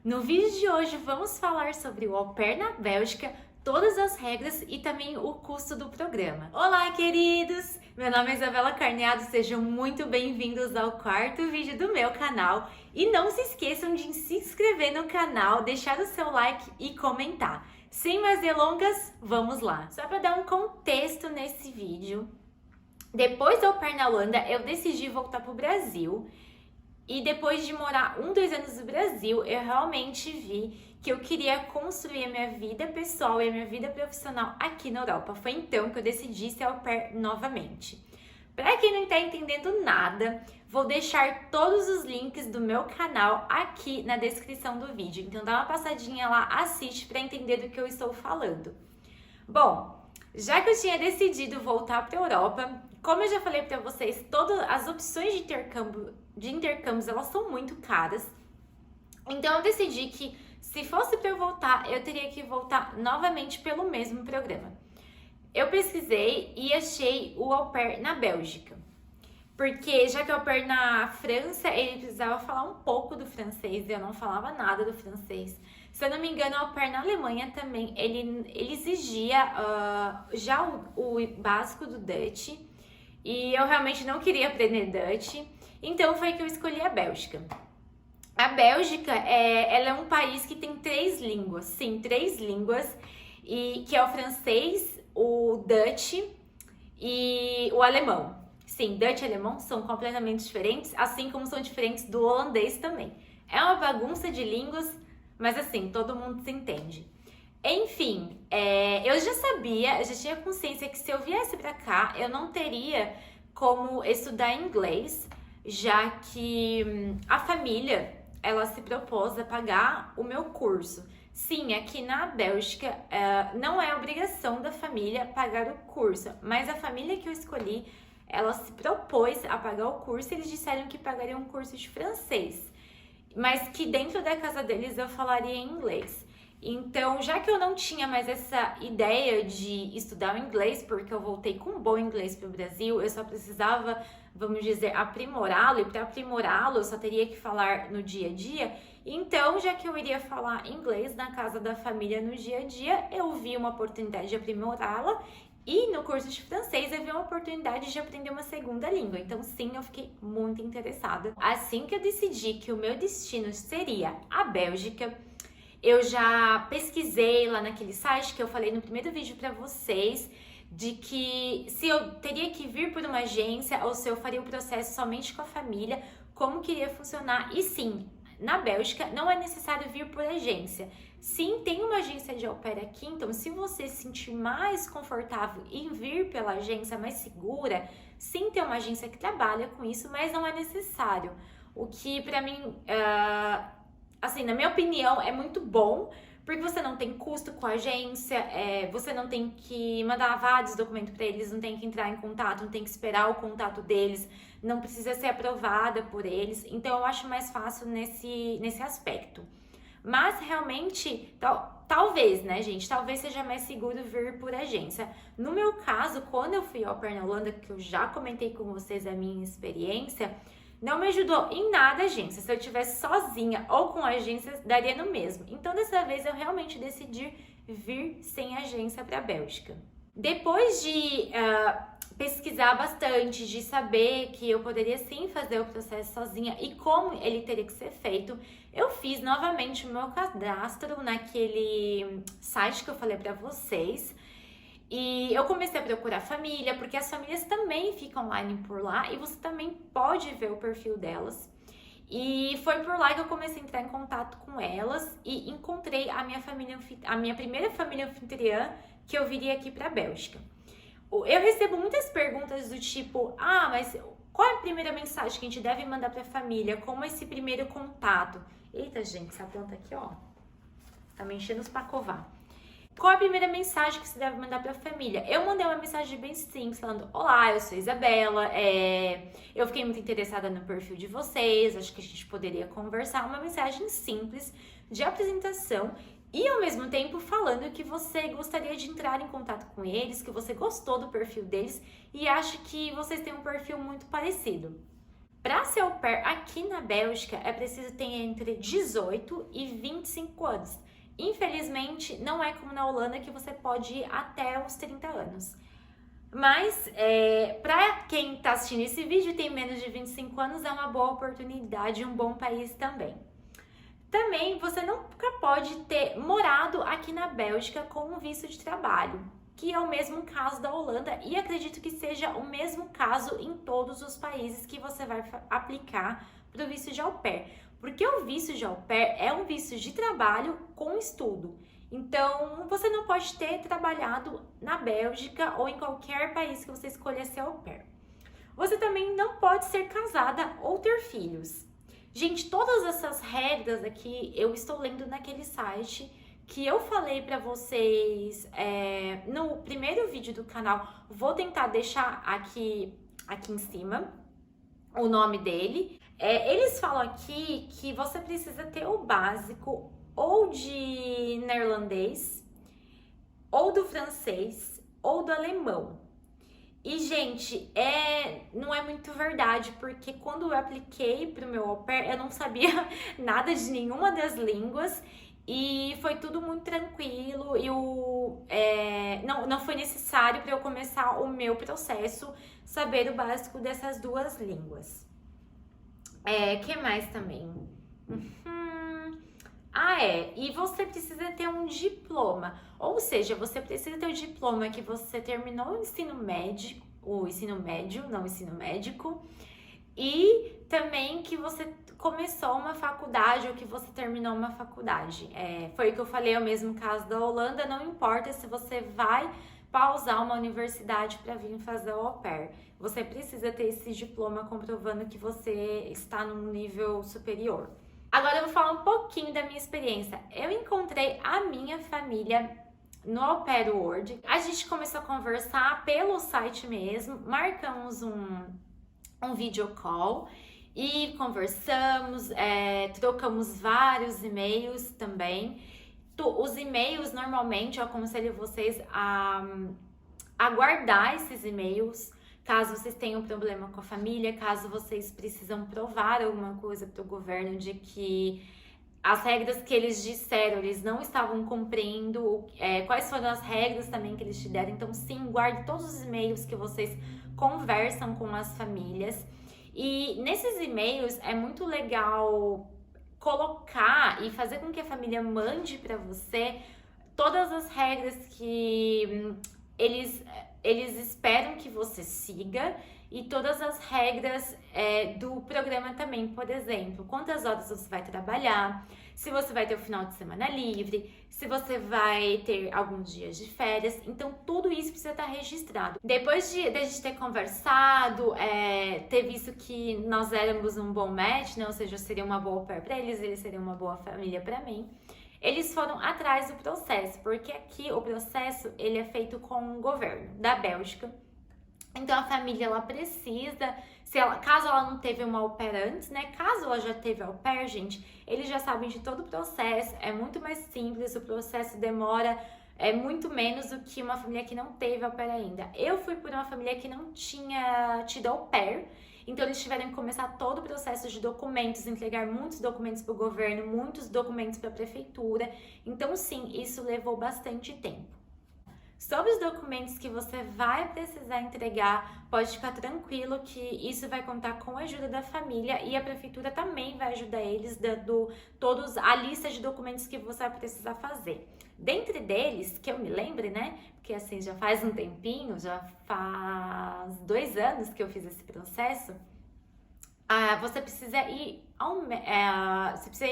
No vídeo de hoje vamos falar sobre o au pair na Bélgica, todas as regras e também o custo do programa. Olá, queridos! Meu nome é Isabela Carneado, sejam muito bem-vindos ao quarto vídeo do meu canal. E não se esqueçam de se inscrever no canal, deixar o seu like e comentar. Sem mais delongas, vamos lá! Só para dar um contexto nesse vídeo, depois do au pair na Holanda, eu decidi voltar para o Brasil. E depois de morar 2 anos no Brasil, eu realmente vi que eu queria construir a minha vida pessoal e a minha vida profissional aqui na Europa. Foi então que eu decidi ser au pair novamente. Para quem não está entendendo nada, vou deixar todos os links do meu canal aqui na descrição do vídeo. Então dá uma passadinha lá, assiste para entender do que eu estou falando. Bom, já que eu tinha decidido voltar para a Europa, como eu já falei para vocês, todas as opções de intercâmbios elas são muito caras. Então eu decidi que se fosse para eu voltar, eu teria que voltar novamente pelo mesmo programa. Eu pesquisei e achei o au pair na Bélgica. Porque já que o au pair na França, ele precisava falar um pouco do francês, e eu não falava nada do francês. Se eu não me engano, o au pair na Alemanha também, ele exigia já o básico do Dutch. E eu realmente não queria aprender Dutch, então foi que eu escolhi a Bélgica. A Bélgica, ela é um país que tem 3 línguas, sim, 3 línguas, e que é o francês, o Dutch e o alemão. Sim, Dutch e alemão são completamente diferentes, assim como são diferentes do holandês também. É uma bagunça de línguas, mas assim, todo mundo se entende. Enfim, eu já sabia, eu já tinha consciência que se eu viesse pra cá, eu não teria como estudar inglês, já que a família, ela se propôs a pagar o meu curso. Sim, aqui na Bélgica, não é obrigação da família pagar o curso, mas a família que eu escolhi, ela se propôs a pagar o curso e eles disseram que pagariam um curso de francês, mas que dentro da casa deles eu falaria inglês. Então, já que eu não tinha mais essa ideia de estudar o inglês, porque eu voltei com um bom inglês para o Brasil, eu só precisava, vamos dizer, aprimorá-lo, e para aprimorá-lo eu só teria que falar no dia a dia. Então, já que eu iria falar inglês na casa da família no dia a dia, eu vi uma oportunidade de aprimorá-la, e no curso de francês eu vi uma oportunidade de aprender uma segunda língua. Então, sim, eu fiquei muito interessada. Assim que eu decidi que o meu destino seria a Bélgica, eu já pesquisei lá naquele site que eu falei no primeiro vídeo para vocês, de que se eu teria que vir por uma agência ou se eu faria o processo somente com a família, como que iria funcionar. E sim, na Bélgica não é necessário vir por agência. Sim, tem uma agência de au pair aqui, então se você se sentir mais confortável em vir pela agência, mais segura, sim, tem uma agência que trabalha com isso, mas não é necessário. O que para mim... assim, na minha opinião, é muito bom, porque você não tem custo com a agência, você não tem que mandar vários documentos para eles, não tem que entrar em contato, não tem que esperar o contato deles, não precisa ser aprovada por eles. Então, eu acho mais fácil nesse aspecto. Mas, realmente, talvez, né, gente? Talvez seja mais seguro vir por agência. No meu caso, quando eu fui au pair na Holanda, que eu já comentei com vocês a minha experiência, não me ajudou em nada a agência. Se eu tivesse sozinha ou com agência, daria no mesmo. Então, dessa vez, eu realmente decidi vir sem agência para a Bélgica. Depois de pesquisar bastante, de saber que eu poderia sim fazer o processo sozinha e como ele teria que ser feito, eu fiz novamente o meu cadastro naquele site que eu falei para vocês. E eu comecei a procurar família, porque as famílias também ficam online por lá e você também pode ver o perfil delas. E foi por lá que eu comecei a entrar em contato com elas e encontrei a minha primeira família anfitriã que eu viria aqui para a Bélgica. Eu recebo muitas perguntas do tipo, mas qual é a primeira mensagem que a gente deve mandar para a família? Como é esse primeiro contato? Eita, gente, essa planta aqui, ó, tá me enchendo os pacovar. Qual a primeira mensagem que você deve mandar para a família? Eu mandei uma mensagem bem simples, falando: olá, eu sou Isabela, eu fiquei muito interessada no perfil de vocês, acho que a gente poderia conversar. Uma mensagem simples de apresentação e, ao mesmo tempo, falando que você gostaria de entrar em contato com eles, que você gostou do perfil deles e acha que vocês têm um perfil muito parecido. Para ser au pair aqui na Bélgica, é preciso ter entre 18 e 25 anos. Infelizmente, não é como na Holanda que você pode ir até os 30 anos. Mas, para quem está assistindo esse vídeo e tem menos de 25 anos, é uma boa oportunidade, um bom país também. Também, você nunca pode ter morado aqui na Bélgica com um visto de trabalho, que é o mesmo caso da Holanda, e acredito que seja o mesmo caso em todos os países que você vai aplicar para o visto de au pair. Porque o visto de au pair é um visto de trabalho com estudo. Então, você não pode ter trabalhado na Bélgica ou em qualquer país que você escolha ser au pair. Você também não pode ser casada ou ter filhos. Gente, todas essas regras aqui eu estou lendo naquele site que eu falei pra vocês no primeiro vídeo do canal. Vou tentar deixar aqui em cima o nome dele. Eles falam aqui que você precisa ter o básico ou de neerlandês, ou do francês, ou do alemão. E, gente, não é muito verdade, porque quando eu apliquei pro meu au pair, eu não sabia nada de nenhuma das línguas e foi tudo muito tranquilo e não foi necessário para eu começar o meu processo saber o básico dessas duas línguas. Que mais também? E você precisa ter um diploma, ou seja, você precisa ter o diploma que você terminou o ensino médio, não o ensino médico, e também que você começou uma faculdade ou que você terminou uma faculdade. Foi o que eu falei, é o mesmo caso da Holanda, não importa se você vai pausar uma universidade para vir fazer o au pair. Você precisa ter esse diploma comprovando que você está num nível superior. Agora eu vou falar um pouquinho da minha experiência. Eu encontrei a minha família no Au Pair World. A gente começou a conversar pelo site mesmo, marcamos um video call e conversamos, trocamos vários e-mails também. Os e-mails, normalmente, eu aconselho vocês a guardar esses e-mails, caso vocês tenham problema com a família, caso vocês precisam provar alguma coisa para o governo de que as regras que eles disseram, eles não estavam cumprindo, quais foram as regras também que eles te deram. Então, sim, guarde todos os e-mails que vocês conversam com as famílias. E nesses e-mails é muito legal colocar e fazer com que a família mande para você todas as regras que eles esperam que você siga e todas as regras do programa também. Por exemplo, quantas horas você vai trabalhar, se você vai ter o final de semana livre, se você vai ter alguns dias de férias. Então, tudo isso precisa estar registrado. Depois de a gente ter conversado, ter visto que nós éramos um bom match, né? Ou seja, eu seria uma boa au pair para eles seriam uma boa família para mim. Eles foram atrás do processo, porque aqui o processo ele é feito com o governo da Bélgica. Então a família ela precisa, caso ela não teve uma au pair antes, né? Caso ela já teve au pair, gente, eles já sabem de todo o processo, é muito mais simples, o processo demora muito menos do que uma família que não teve au pair ainda. Eu fui por uma família que não tinha tido au pair, então eles tiveram que começar todo o processo de documentos, entregar muitos documentos para o governo, muitos documentos para a prefeitura. Então sim, isso levou bastante tempo. Sobre os documentos que você vai precisar entregar, pode ficar tranquilo que isso vai contar com a ajuda da família e a prefeitura também vai ajudar eles dando todos a lista de documentos que você vai precisar fazer. Dentre deles, que eu me lembre, né? Porque assim, já faz um tempinho, já faz 2 anos que eu fiz esse processo. Você precisa ir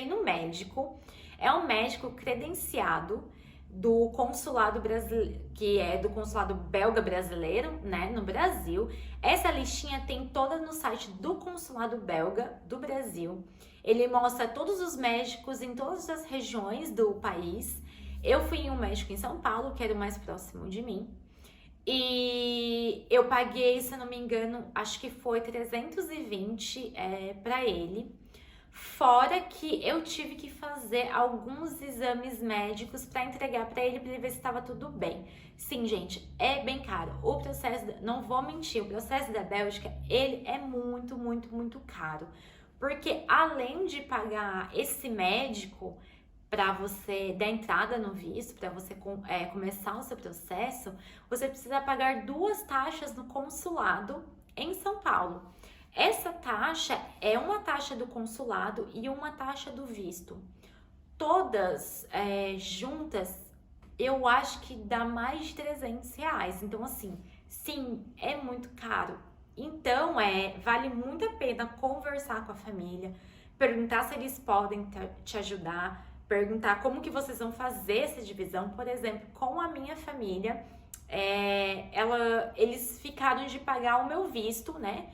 no médico. É um médico credenciado do consulado brasileiro, que é do consulado belga brasileiro, né, no Brasil. Essa listinha tem toda no site do consulado belga do Brasil. Ele mostra todos os médicos em todas as regiões do país. Eu fui em um médico em São Paulo, que era o mais próximo de mim. E eu paguei, se eu não me engano, acho que foi 320 para ele. Fora que eu tive que fazer alguns exames médicos para entregar para ele ver se estava tudo bem. Sim, gente, é bem caro. O processo, não vou mentir, o processo da Bélgica, ele é muito, muito, muito caro. Porque além de pagar esse médico para você dar entrada no visto, para você começar o seu processo, você precisa pagar 2 taxas no consulado em São Paulo. Essa taxa é uma taxa do consulado e uma taxa do visto. Todas juntas, eu acho que dá mais de R$ 300. Então, assim, sim, é muito caro. Então, vale muito a pena conversar com a família, perguntar se eles podem te ajudar, perguntar como que vocês vão fazer essa divisão. Por exemplo, com a minha família, eles ficaram de pagar o meu visto, né?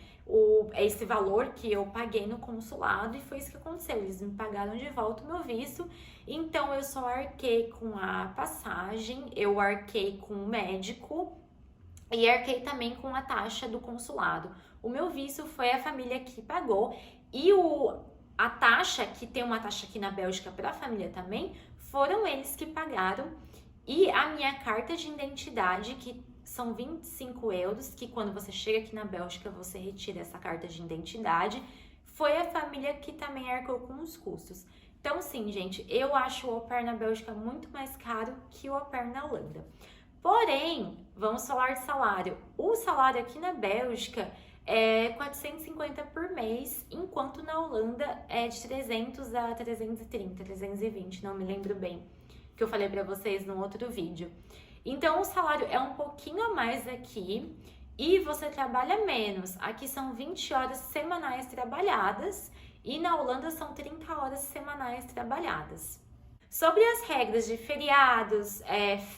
Esse valor que eu paguei no consulado, e foi isso que aconteceu, eles me pagaram de volta o meu visto. Então eu só arquei com a passagem, eu arquei com o médico e arquei também com a taxa do consulado. O meu visto foi a família que pagou, e a taxa, que tem uma taxa aqui na Bélgica para a família também, foram eles que pagaram. E a minha carta de identidade, que são 25 euros, que quando você chega aqui na Bélgica, você retira essa carta de identidade, foi a família que também arcou com os custos. Então, sim, gente, eu acho o au pair na Bélgica muito mais caro que o au pair na Holanda. Porém, vamos falar de salário. O salário aqui na Bélgica é 450 por mês, enquanto na Holanda é de 300 a 330, 320, não me lembro bem, que eu falei pra vocês no outro vídeo. Então, o salário é um pouquinho a mais aqui e você trabalha menos. Aqui são 20 horas semanais trabalhadas e na Holanda são 30 horas semanais trabalhadas. Sobre as regras de feriados,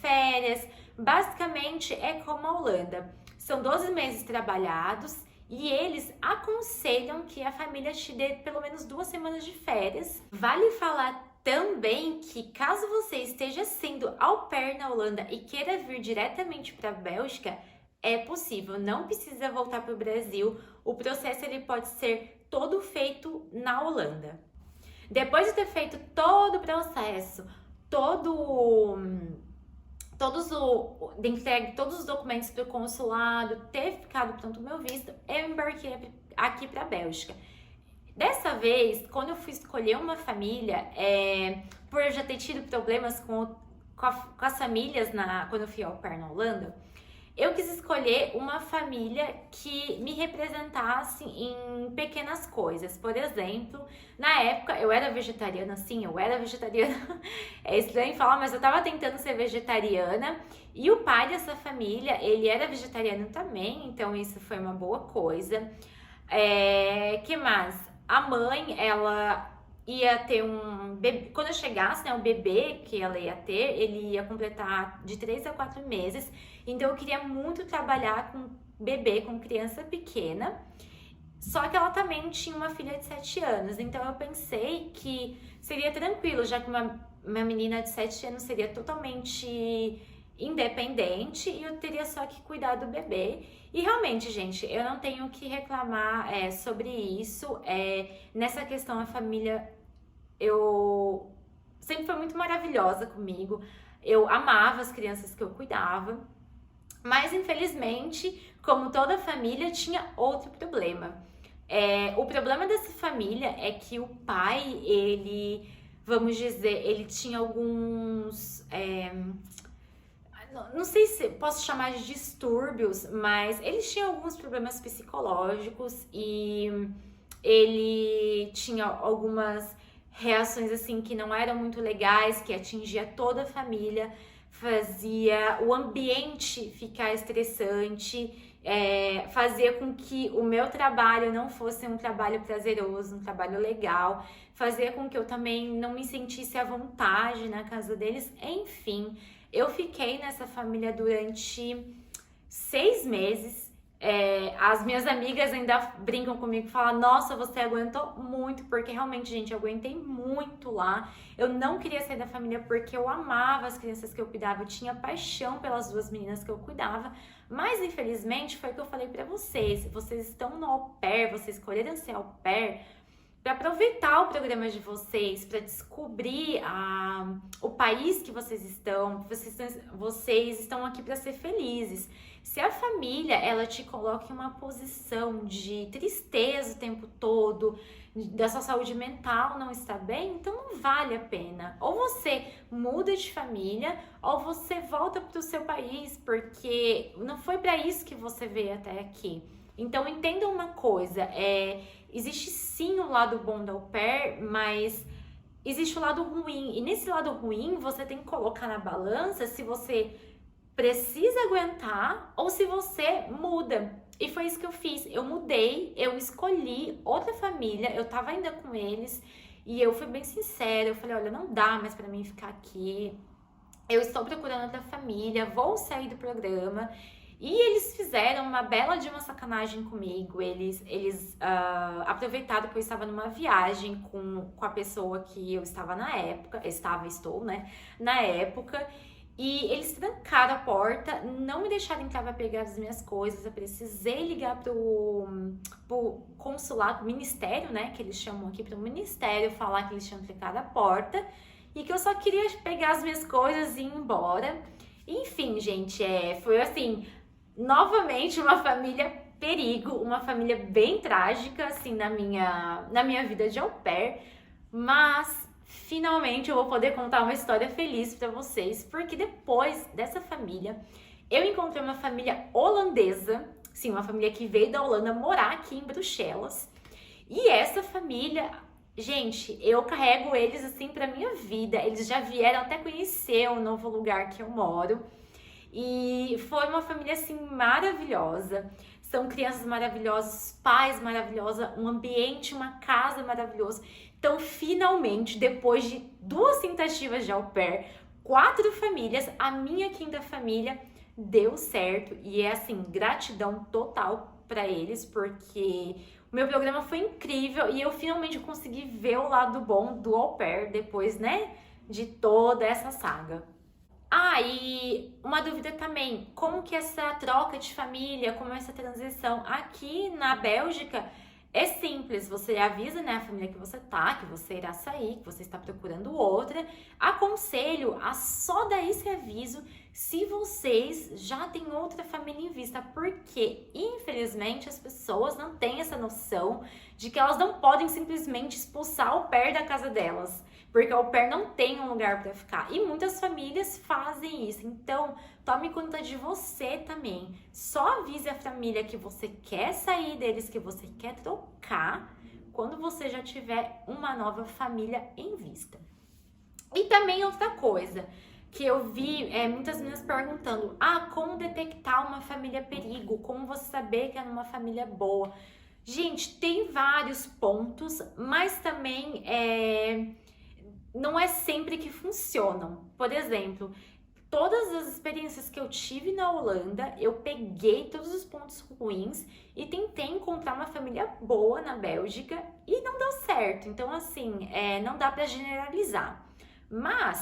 férias, basicamente é como a Holanda. São 12 meses trabalhados e eles aconselham que a família te dê pelo menos 2 semanas de férias. Vale falar também que caso você esteja sendo au pair na Holanda e queira vir diretamente para a Bélgica, é possível, não precisa voltar para o Brasil. O processo ele pode ser todo feito na Holanda. Depois de ter feito todo o processo, de entregue todos os documentos para o consulado, ter ficado pronto o meu visto, eu embarquei aqui para a Bélgica. Dessa vez, quando eu fui escolher uma família, por eu já ter tido problemas com as famílias quando eu fui au pair na Holanda, eu quis escolher uma família que me representasse em pequenas coisas. Por exemplo, na época eu era vegetariana, sim, eu era vegetariana. É estranho falar, mas eu tava tentando ser vegetariana. E o pai dessa família, ele era vegetariano também, então isso foi uma boa coisa. Que mais? A mãe, ela ia ter um bebê, quando eu chegasse, né, o bebê que ela ia ter, ele ia completar de 3 a 4 meses, então eu queria muito trabalhar com bebê, com criança pequena, só que ela também tinha uma filha de 7 anos, então eu pensei que seria tranquilo, já que uma menina de 7 anos seria totalmente independente e eu teria só que cuidar do bebê. E realmente, gente, eu não tenho o que reclamar sobre isso. Nessa questão, a família sempre foi muito maravilhosa comigo. Eu amava as crianças que eu cuidava. Mas, infelizmente, como toda família, tinha outro problema. O problema dessa família é que o pai, ele, vamos dizer, ele tinha alguns... não sei se posso chamar de distúrbios, mas eles tinham alguns problemas psicológicos e ele tinha algumas reações assim que não eram muito legais, que atingia toda a família, fazia o ambiente ficar estressante, fazia com que o meu trabalho não fosse um trabalho prazeroso, um trabalho legal, fazia com que eu também não me sentisse à vontade na casa deles, enfim. Eu fiquei nessa família durante 6 meses. As minhas amigas ainda brincam comigo e falam: nossa, você aguentou muito, porque realmente, gente, eu aguentei muito lá. Eu não queria sair da família porque eu amava as crianças que eu cuidava, eu tinha paixão pelas 2 meninas que eu cuidava, mas infelizmente foi o que eu falei pra vocês: vocês estão no au pair, vocês escolheram ser au pair para aproveitar o programa de vocês, para descobrir o país que vocês estão aqui para ser felizes. Se a família ela te coloca em uma posição de tristeza o tempo todo, da sua saúde mental não está bem, então não vale a pena. Ou você muda de família, ou você volta para o seu país, porque não foi para isso que você veio até aqui. Então entenda uma coisa, existe sim o lado bom da au pair, mas existe o lado ruim. E nesse lado ruim, você tem que colocar na balança se você precisa aguentar ou se você muda. E foi isso que eu fiz. Eu mudei, eu escolhi outra família, eu tava ainda com eles e eu fui bem sincera. Eu falei, olha, não dá mais pra mim ficar aqui. Eu estou procurando outra família, vou sair do programa. E eles fizeram uma bela de uma sacanagem comigo. Eles aproveitaram que eu estava numa viagem com a pessoa que eu estava na época. Estou, né? Na época. E eles trancaram a porta, não me deixaram entrar para pegar as minhas coisas. Eu precisei ligar pro consulado, ministério, né? Que eles chamam aqui, pro ministério, falar que eles tinham trancado a porta e que eu só queria pegar as minhas coisas e ir embora. Enfim, gente, foi assim, novamente uma família perigo, uma família bem trágica, assim, na minha vida de au pair, mas finalmente eu vou poder contar uma história feliz pra vocês, porque depois dessa família, eu encontrei uma família holandesa, sim, uma família que veio da Holanda morar aqui em Bruxelas, e essa família, gente, eu carrego eles assim pra minha vida, eles já vieram até conhecer o novo lugar que eu moro, e foi uma família assim maravilhosa. São crianças maravilhosas, pais maravilhosos, um ambiente, uma casa maravilhosa. Então, finalmente, depois de 2 tentativas de au pair, 4 famílias, a minha 5ª família deu certo. E é assim, gratidão total para eles, porque o meu programa foi incrível e eu finalmente consegui ver o lado bom do au pair depois, né, de toda essa saga. E uma dúvida também, como que essa troca de família, como essa transição aqui na Bélgica é simples, você avisa, né, a família que você irá sair, que você está procurando outra. Aconselho a só dar esse aviso se vocês já têm outra família em vista, porque infelizmente as pessoas não têm essa noção de que elas não podem simplesmente expulsar o au pair da casa delas, porque o au pair não tem um lugar para ficar. E muitas famílias fazem isso. Então, tome conta de você também. Só avise a família que você quer sair deles, que você quer trocar, quando você já tiver uma nova família em vista. E também outra coisa que eu vi muitas meninas perguntando: como detectar uma família perigo? Como você saber que é uma família boa? Gente, tem vários pontos, mas também não é sempre que funcionam. Por exemplo, todas as experiências que eu tive na Holanda, eu peguei todos os pontos ruins e tentei encontrar uma família boa na Bélgica e não deu certo. Então, assim, não dá pra generalizar. Mas,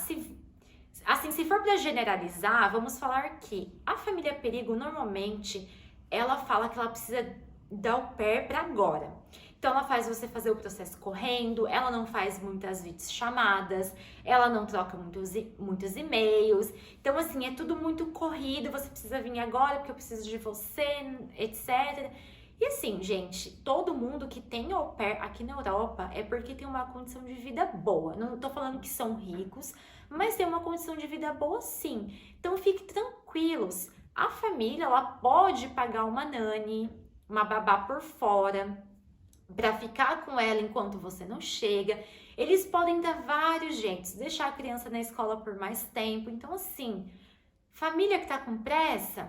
se for pra generalizar, vamos falar que a família perigo, normalmente, ela fala que ela precisa dar au pair pra agora. Então, ela faz você fazer o processo correndo, ela não faz muitas videochamadas, ela não troca muitos e-mails. Então, assim, é tudo muito corrido, você precisa vir agora porque eu preciso de você, etc. E assim, gente, todo mundo que tem au pair aqui na Europa é porque tem uma condição de vida boa. Não tô falando que são ricos, mas tem uma condição de vida boa sim. Então, fiquem tranquilos. A família, ela pode pagar uma nanny, uma babá por fora, para ficar com ela enquanto você não chega. Eles podem dar vários jeitos, deixar a criança na escola por mais tempo. Então, assim, família que tá com pressa,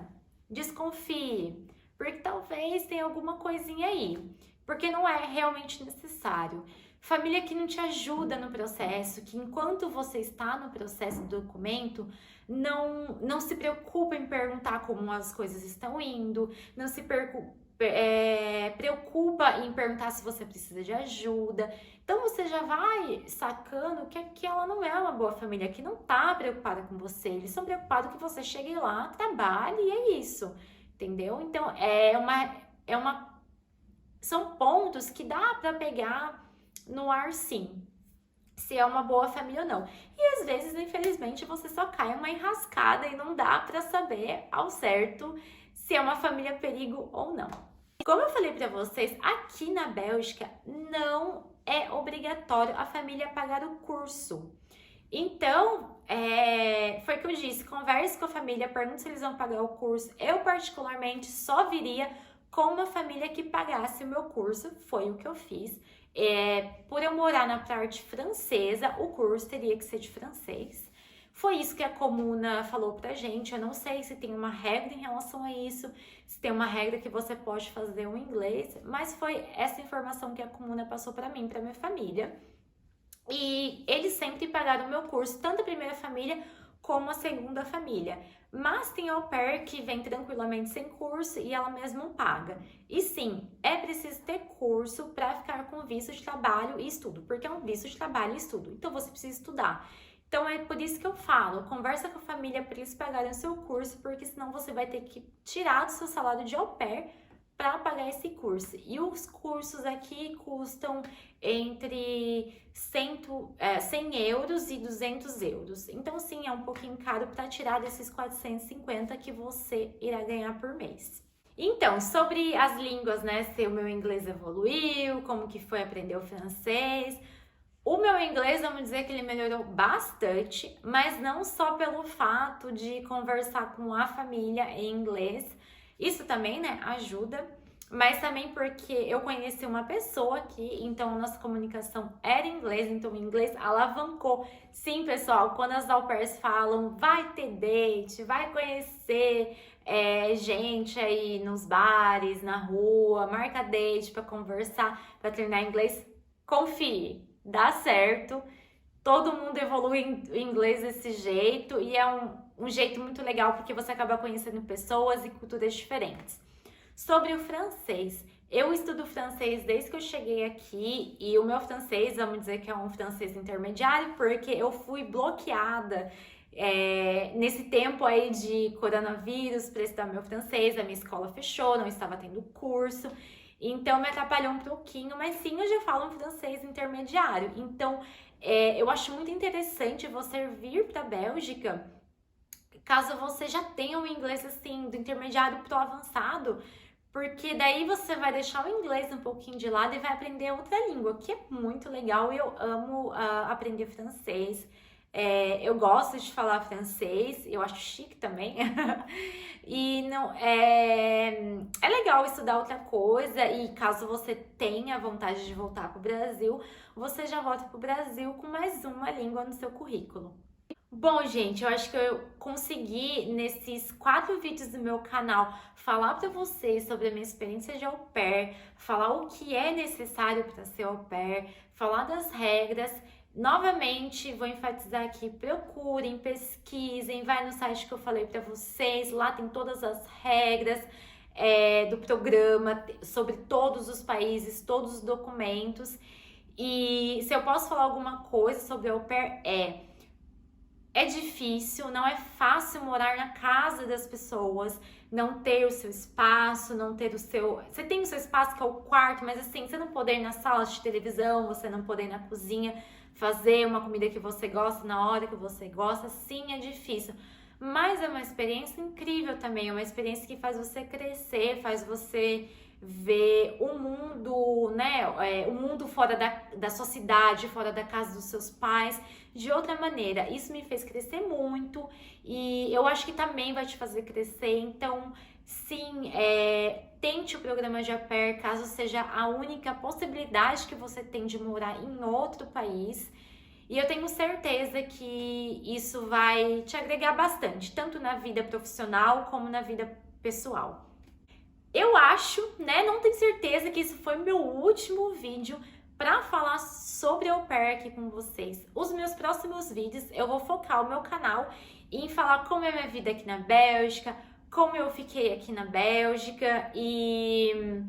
desconfie, porque talvez tenha alguma coisinha aí, porque não é realmente necessário. Família que não te ajuda no processo, que enquanto você está no processo do documento, não se preocupa em perguntar como as coisas estão indo, não se preocupa em perguntar se você precisa de ajuda. Então você já vai sacando que ela não é uma boa família, que não tá preocupada com você. Eles são preocupados que você chegue lá, trabalhe e é isso, entendeu? Então são pontos que dá para pegar no ar sim, se é uma boa família ou não. E às vezes, infelizmente, você só cai uma enrascada e não dá para saber ao certo se é uma família perigo ou não. Como eu falei para vocês, aqui na Bélgica não é obrigatório a família pagar o curso. Então, foi o que eu disse, converse com a família, pergunte se eles vão pagar o curso. Eu, particularmente, só viria com uma família que pagasse o meu curso, foi o que eu fiz. Por eu morar na parte francesa, o curso teria que ser de francês. Foi isso que a comuna falou pra gente. Eu não sei se tem uma regra em relação a isso, se tem uma regra que você pode fazer o inglês, mas foi essa informação que a comuna passou pra mim, pra minha família. E eles sempre pagaram o meu curso, tanto a primeira família como a segunda família. Mas tem au pair que vem tranquilamente sem curso e ela mesma paga. E sim, é preciso ter curso para ficar com visto de trabalho e estudo, porque é um visto de trabalho e estudo, então você precisa estudar. Então é por isso que eu falo, conversa com a família para eles pagarem o seu curso, porque senão você vai ter que tirar do seu salário de au pair para pagar esse curso. E os cursos aqui custam entre 100 euros e 200 euros. Então, sim, é um pouquinho caro para tirar desses 450 que você irá ganhar por mês. Então, sobre as línguas, né? Se o meu inglês evoluiu, como que foi aprender o francês. O meu inglês, vamos dizer que ele melhorou bastante, mas não só pelo fato de conversar com a família em inglês. Isso também, né, ajuda, mas também porque eu conheci uma pessoa aqui, então a nossa comunicação era em inglês, então o inglês alavancou. Sim, pessoal, quando as au pairs falam, vai ter date, vai conhecer gente aí nos bares, na rua, marca date para conversar, para treinar inglês, confie, dá certo. Todo mundo evolui em inglês desse jeito e é um jeito muito legal porque você acaba conhecendo pessoas e culturas diferentes. Sobre o francês, eu estudo francês desde que eu cheguei aqui e o meu francês, vamos dizer que é um francês intermediário, porque eu fui bloqueada nesse tempo aí de coronavírus para estudar meu francês, a minha escola fechou, não estava tendo curso. Então me atrapalhou um pouquinho, mas sim, eu já falo um francês intermediário. Então, eu acho muito interessante você vir para a Bélgica, caso você já tenha um inglês assim, do intermediário pro avançado, porque daí você vai deixar o inglês um pouquinho de lado e vai aprender outra língua, que é muito legal. Eu amo aprender francês. Eu gosto de falar francês, eu acho chique também. E não é legal estudar outra coisa. E caso você tenha vontade de voltar para o Brasil, você já volta para o Brasil com mais uma língua no seu currículo. Bom, gente, eu acho que eu consegui, nesses 4 vídeos do meu canal, falar para vocês sobre a minha experiência de au pair, falar o que é necessário para ser au pair, falar das regras. Novamente, vou enfatizar aqui, procurem, pesquisem, vai no site que eu falei para vocês, lá tem todas as regras do programa, sobre todos os países, todos os documentos. E se eu posso falar alguma coisa sobre au pair, é difícil, não é fácil morar na casa das pessoas, não ter o seu espaço, não ter o seu... Você tem o seu espaço que é o quarto, mas assim, você não poder ir na sala de televisão, você não poder ir na cozinha, fazer uma comida que você gosta na hora que você gosta, sim, é difícil. Mas é uma experiência incrível também, é uma experiência que faz você crescer, faz você ver o mundo, né? O mundo fora da sua cidade, fora da casa dos seus pais, de outra maneira. Isso me fez crescer muito e eu acho que também vai te fazer crescer. Então, sim, tente o programa de au pair, caso seja a única possibilidade que você tem de morar em outro país. E eu tenho certeza que isso vai te agregar bastante, tanto na vida profissional como na vida pessoal. Eu acho, né, não tenho certeza que isso foi meu último vídeo para falar sobre au pair aqui com vocês. Os meus próximos vídeos eu vou focar o meu canal em falar como é a minha vida aqui na Bélgica, como eu fiquei aqui na Bélgica e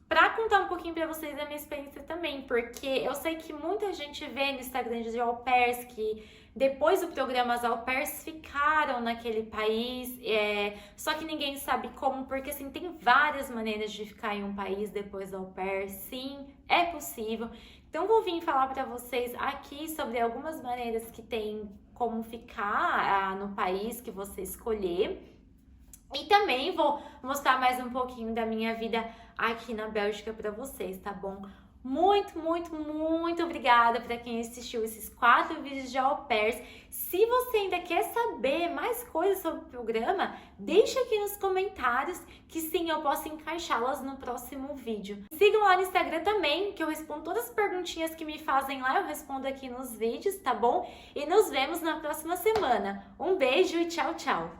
para contar um pouquinho para vocês da minha experiência também, porque eu sei que muita gente vê no Instagram de au pairs que depois do programa as au pairs ficaram naquele país, só que ninguém sabe como, porque assim, tem várias maneiras de ficar em um país depois da au pair, sim, é possível. Então vou vir falar para vocês aqui sobre algumas maneiras que tem como ficar no país que você escolher. E também vou mostrar mais um pouquinho da minha vida aqui na Bélgica para vocês, tá bom? Muito, muito, muito obrigada para quem assistiu esses 4 vídeos de au pairs. Se você ainda quer saber mais coisas sobre o programa, deixa aqui nos comentários que sim, eu posso encaixá-las no próximo vídeo. Sigam lá no Instagram também, que eu respondo todas as perguntinhas que me fazem lá, eu respondo aqui nos vídeos, tá bom? E nos vemos na próxima semana. Um beijo e tchau, tchau!